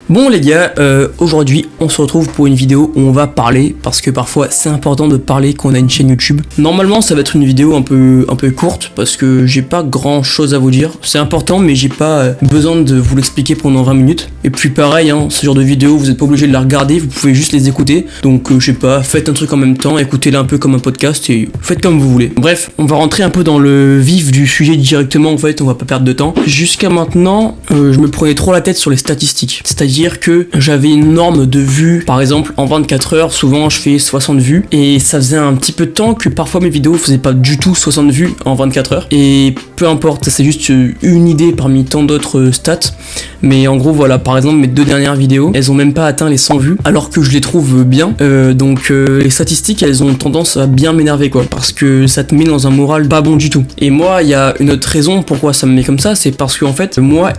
Bon les gars, aujourd'hui on se retrouve pour une vidéo où on va parler, parce que parfois c'est important de parler quand on a une chaîne YouTube. Normalement ça va être une vidéo un peu courte, parce que j'ai pas grand chose à vous dire. C'est important mais j'ai pas besoin de vous l'expliquer pendant 20 minutes. Et puis pareil, ce genre de vidéo vous êtes pas obligé de la regarder, vous pouvez juste les écouter. Donc je sais pas, faites un truc en même temps, écoutez-la un peu comme un podcast et faites comme vous voulez. Bref, on va rentrer un peu dans le vif du sujet directement, en fait on va pas perdre de temps. Jusqu'à maintenant, je me prenais trop la tête sur les statistiques. C'est-à-dire que j'avais une norme de vues, par exemple en 24 heures, souvent je fais 60 vues, et ça faisait un petit peu de temps que parfois mes vidéos faisaient pas du tout 60 vues en 24 heures, et peu importe, c'est juste une idée parmi tant d'autres stats, mais en gros voilà, par exemple mes 2 dernières vidéos, elles ont même pas atteint les 100 vues, alors que je les trouve bien, donc les statistiques elles ont tendance à bien m'énerver quoi, parce que ça te met dans un moral pas bon du tout. Et moi il y a une autre raison pourquoi ça me met comme ça, c'est parce que en fait moi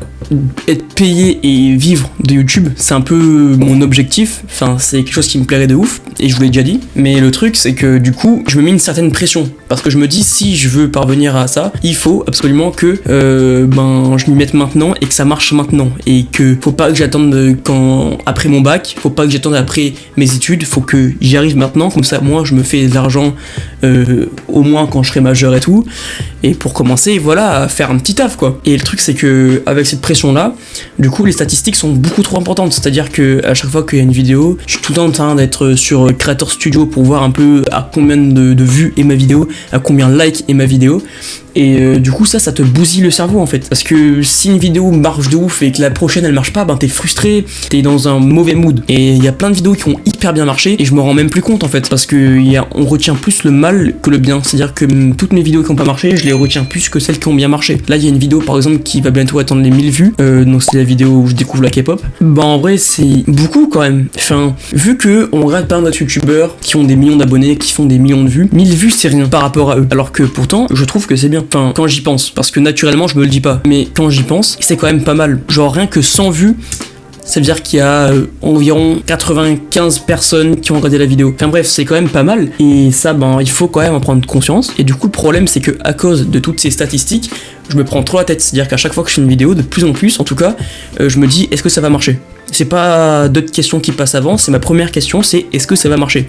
être payé et vivre de YouTube, c'est un peu mon objectif, enfin c'est quelque chose qui me plairait de ouf, et je vous l'ai déjà dit, mais le truc c'est que du coup je me mets une certaine pression, parce que je me dis si je veux parvenir à ça, il faut absolument que je m'y mette maintenant et que ça marche maintenant, et que faut pas que j'attende après mon bac, faut pas que j'attende après mes études, faut que j'y arrive maintenant, comme ça moi je me fais de l'argent au moins quand je serai majeur et tout, et pour commencer voilà à faire un petit taf quoi. Et le truc c'est que avec cette pression là, du coup les statistiques sont beaucoup trop importantes, c'est-à-dire que à chaque fois qu'il y a une vidéo, je suis tout le temps en train d'être sur Creator Studio pour voir un peu à combien de vues est ma vidéo, à combien de likes est ma vidéo. Et du coup ça te bousille le cerveau en fait, parce que si une vidéo marche de ouf et que la prochaine elle marche pas, t'es frustré, t'es dans un mauvais mood. Et il y a plein de vidéos qui ont hyper bien marché et je me rends même plus compte en fait, parce que on retient plus le mal que le bien, c'est à dire que toutes mes vidéos qui ont pas marché, je les retiens plus que celles qui ont bien marché. Là il y a une vidéo par exemple qui va bientôt atteindre les 1000 vues, donc c'est la vidéo où je découvre la K-pop. En vrai c'est beaucoup quand même, enfin vu que on regarde plein d'autres youtubeurs qui ont des millions d'abonnés, qui font des millions de vues, 1000 vues c'est rien par rapport à eux, alors que pourtant je trouve que c'est bien. Enfin, quand j'y pense, parce que naturellement je me le dis pas, mais quand j'y pense, c'est quand même pas mal. Genre rien que 100 vues, ça veut dire qu'il y a environ 95 personnes qui ont regardé la vidéo. Enfin bref, c'est quand même pas mal, et ça il faut quand même en prendre conscience. Et du coup le problème c'est que à cause de toutes ces statistiques, je me prends trop la tête, c'est-à-dire qu'à chaque fois que je fais une vidéo, de plus en plus en tout cas, je me dis est-ce que ça va marcher? C'est pas d'autres questions qui passent avant, c'est ma première question, c'est est-ce que ça va marcher?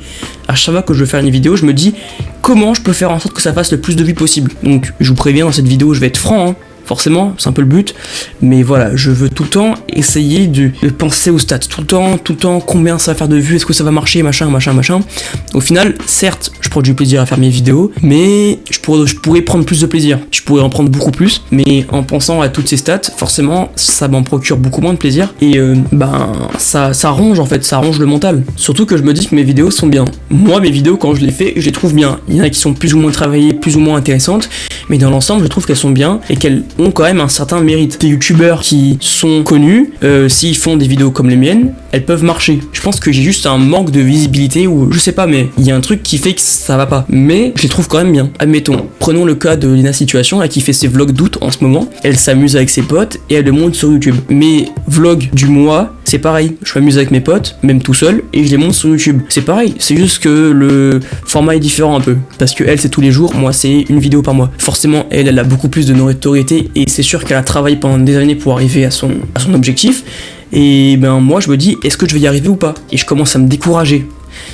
À chaque fois que je veux faire une vidéo, je me dis comment je peux faire en sorte que ça fasse le plus de vues possible. Donc je vous préviens, dans cette vidéo je vais être franc, forcément, c'est un peu le but, mais voilà, je veux tout le temps essayer de penser aux stats, tout le temps, combien ça va faire de vues, est-ce que ça va marcher, machin. Au final, certes, je prends du plaisir à faire mes vidéos, mais je pourrais prendre plus de plaisir, je pourrais en prendre beaucoup plus, mais en pensant à toutes ces stats, forcément, ça m'en procure beaucoup moins de plaisir, et ça ronge en fait, ça ronge le mental. Surtout que je me dis que mes vidéos sont bien. Moi, mes vidéos, quand je les fais, je les trouve bien. Il y en a qui sont plus ou moins travaillées, plus ou moins intéressantes, mais dans l'ensemble, je trouve qu'elles sont bien, et qu'elles ont quand même un certain mérite. Des youtubeurs qui sont connus, s'ils font des vidéos comme les miennes, elles peuvent marcher. Je pense que j'ai juste un manque de visibilité, ou je sais pas, mais il y a un truc qui fait que ça va pas. Mais je les trouve quand même bien. Admettons, prenons le cas de Lina Situation, là, qui fait ses vlogs d'août en ce moment. Elle s'amuse avec ses potes et elle le monte sur YouTube. Mes vlogs du mois, c'est pareil. Je m'amuse avec mes potes, même tout seul, et je les monte sur YouTube. C'est pareil, c'est juste que le format est différent un peu. Parce que elle, c'est tous les jours, moi, c'est une vidéo par mois. Forcément, elle a beaucoup plus de notoriété, et c'est sûr qu'elle a travaillé pendant des années pour arriver à son objectif. Et moi, je me dis, est-ce que je vais y arriver ou pas? Et je commence à me décourager.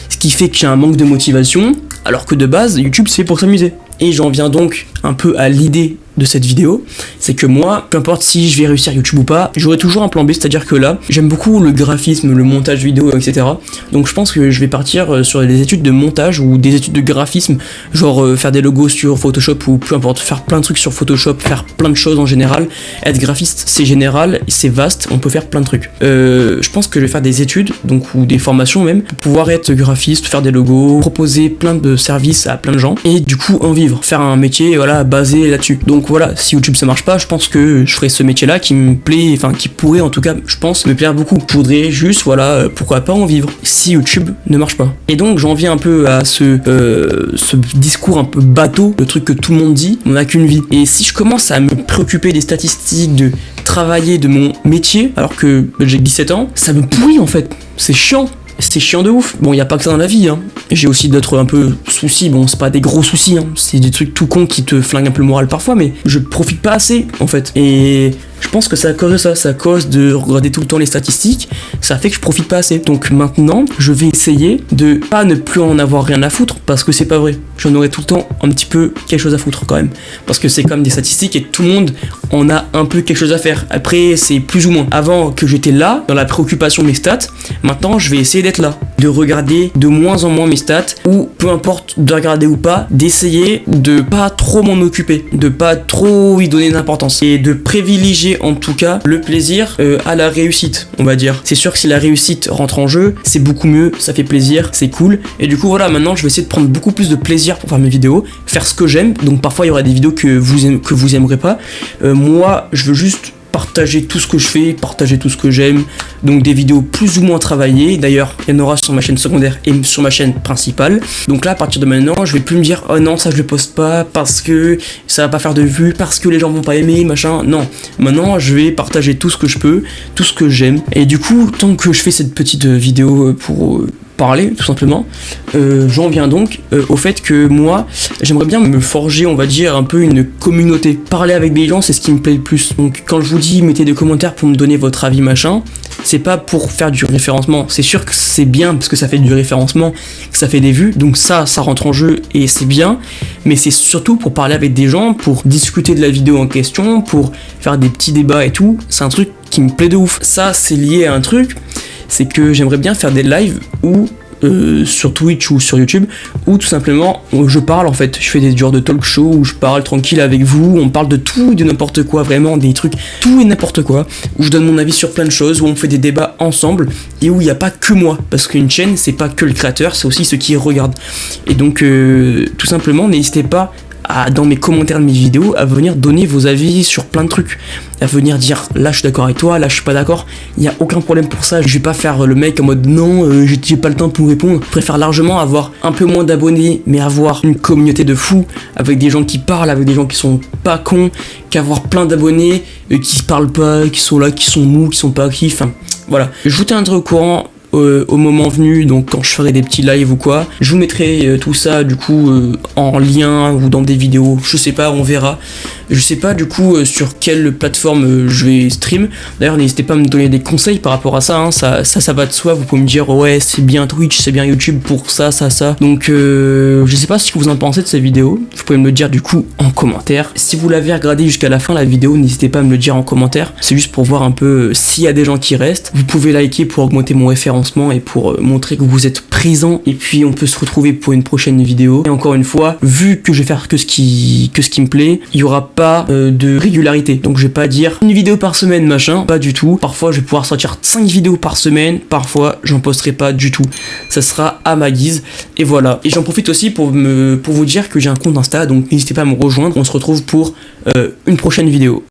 Ce qui fait que j'ai un manque de motivation, alors que de base, YouTube, c'est fait pour s'amuser. Et j'en viens donc un peu à l'idée de cette vidéo, c'est que moi, peu importe si je vais réussir YouTube ou pas, j'aurai toujours un plan B, c'est-à-dire que là, j'aime beaucoup le graphisme, le montage vidéo, etc. Donc je pense que je vais partir sur des études de montage ou des études de graphisme, genre faire des logos sur Photoshop ou peu importe, faire plein de trucs sur Photoshop, faire plein de choses en général. Être graphiste, c'est général, c'est vaste, on peut faire plein de trucs. Je pense que je vais faire des études, donc ou des formations même, pour pouvoir être graphiste, faire des logos, proposer plein de services à plein de gens, et du coup en vivre, faire un métier voilà basé là-dessus. Donc voilà, si YouTube ça marche pas, je pense que je ferai ce métier là qui me plaît, enfin qui pourrait en tout cas, je pense, me plaire beaucoup. Je voudrais juste, voilà, pourquoi pas en vivre si YouTube ne marche pas. Et donc j'en viens un peu à ce discours un peu bateau, le truc que tout le monde dit, on n'a qu'une vie. Et si je commence à me préoccuper des statistiques, de travailler de mon métier, alors que j'ai 17 ans, ça me pourrit en fait, c'est chiant. C'est chiant de ouf. Bon, il y a pas que ça dans la vie, J'ai aussi d'autres un peu soucis. Bon, c'est pas des gros soucis, C'est des trucs tout cons qui te flinguent un peu le moral parfois, mais je profite pas assez, en fait. Et Je pense que c'est à cause de ça, c'est à cause de regarder tout le temps les statistiques, ça fait que je profite pas assez. Donc maintenant, je vais essayer de pas ne plus en avoir rien à foutre, parce que c'est pas vrai. J'en aurai tout le temps un petit peu quelque chose à foutre quand même. Parce que c'est comme des statistiques et tout le monde en a un peu quelque chose à faire. Après, c'est plus ou moins. Avant que j'étais là, dans la préoccupation de mes stats, maintenant je vais essayer d'être là. De regarder de moins en moins mes stats, ou peu importe de regarder ou pas, d'essayer de pas trop m'en occuper, de pas trop y donner d'importance, et de privilégier en tout cas le plaisir à la réussite, on va dire. C'est sûr que si la réussite rentre en jeu, c'est beaucoup mieux, ça fait plaisir, c'est cool. Et du coup voilà, maintenant je vais essayer de prendre beaucoup plus de plaisir pour faire mes vidéos, faire ce que j'aime. Donc parfois il y aura des vidéos que vous aimerez pas. Moi je veux juste partager tout ce que je fais, partager tout ce que j'aime, donc des vidéos plus ou moins travaillées. D'ailleurs, il y en aura sur ma chaîne secondaire et sur ma chaîne principale. Donc là, à partir de maintenant, je vais plus me dire oh non, ça je le poste pas parce que ça va pas faire de vues, parce que les gens vont pas aimer, machin. Non, maintenant je vais partager tout ce que je peux, tout ce que j'aime. Et du coup, tant que je fais cette petite vidéo pour parler tout simplement, j'en viens donc au fait que moi j'aimerais bien me forger, on va dire, un peu une communauté. Parler avec des gens, c'est ce qui me plaît le plus. Donc quand je vous dis mettez des commentaires pour me donner votre avis machin, c'est pas pour faire du référencement. C'est sûr que c'est bien parce que ça fait du référencement, que ça fait des vues, donc ça rentre en jeu et c'est bien, mais c'est surtout pour parler avec des gens, pour discuter de la vidéo en question, pour faire des petits débats et tout. C'est un truc qui me plaît de ouf. Ça c'est lié à un truc, c'est que j'aimerais bien faire des lives où sur Twitch ou sur YouTube, où tout simplement je parle en fait, je fais des genres de talk show où je parle tranquille avec vous, on parle de tout et de n'importe quoi, vraiment des trucs, tout et n'importe quoi, où je donne mon avis sur plein de choses, où on fait des débats ensemble et où il n'y a pas que moi, parce qu'une chaîne c'est pas que le créateur, c'est aussi ceux qui regardent. Et donc tout simplement n'hésitez pas dans mes commentaires de mes vidéos à venir donner vos avis sur plein de trucs, à venir dire là je suis d'accord avec toi, là je suis pas d'accord. Il n'y a aucun problème pour ça, je vais pas faire le mec en mode non j'ai pas le temps pour répondre. Je préfère largement avoir un peu moins d'abonnés mais avoir une communauté de fous, avec des gens qui parlent, avec des gens qui sont pas cons, qu'avoir plein d'abonnés qui parlent pas, qui sont là, qui sont mous, qui sont pas actifs. Enfin voilà, je vous tiendrai au courant au moment venu, donc quand je ferai des petits lives ou quoi. Je vous mettrai tout ça du coup en lien ou dans des vidéos, je sais pas, on verra. Je sais pas du coup sur quelle plateforme je vais stream. D'ailleurs n'hésitez pas à me donner des conseils par rapport à ça, hein. Ça va de soi, vous pouvez me dire ouais c'est bien Twitch, c'est bien YouTube pour ça. Donc je sais pas ce que vous en pensez de cette vidéo, vous pouvez me le dire du coup en commentaire. Si vous l'avez regardé jusqu'à la fin la vidéo, n'hésitez pas à me le dire en commentaire, c'est juste pour voir un peu s'il y a des gens qui restent. Vous pouvez liker pour augmenter mon référencement et pour montrer que vous êtes présent, et puis on peut se retrouver pour une prochaine vidéo. Et encore une fois, vu que je vais faire que ce qui me plaît, il y aura pas de régularité, donc je vais pas dire une vidéo par semaine machin, pas du tout. Parfois je vais pouvoir sortir 5 vidéos par semaine, parfois j'en posterai pas du tout, ça sera à ma guise. Et voilà, et j'en profite aussi pour vous dire que j'ai un compte Insta, donc n'hésitez pas à me rejoindre. On se retrouve pour une prochaine vidéo.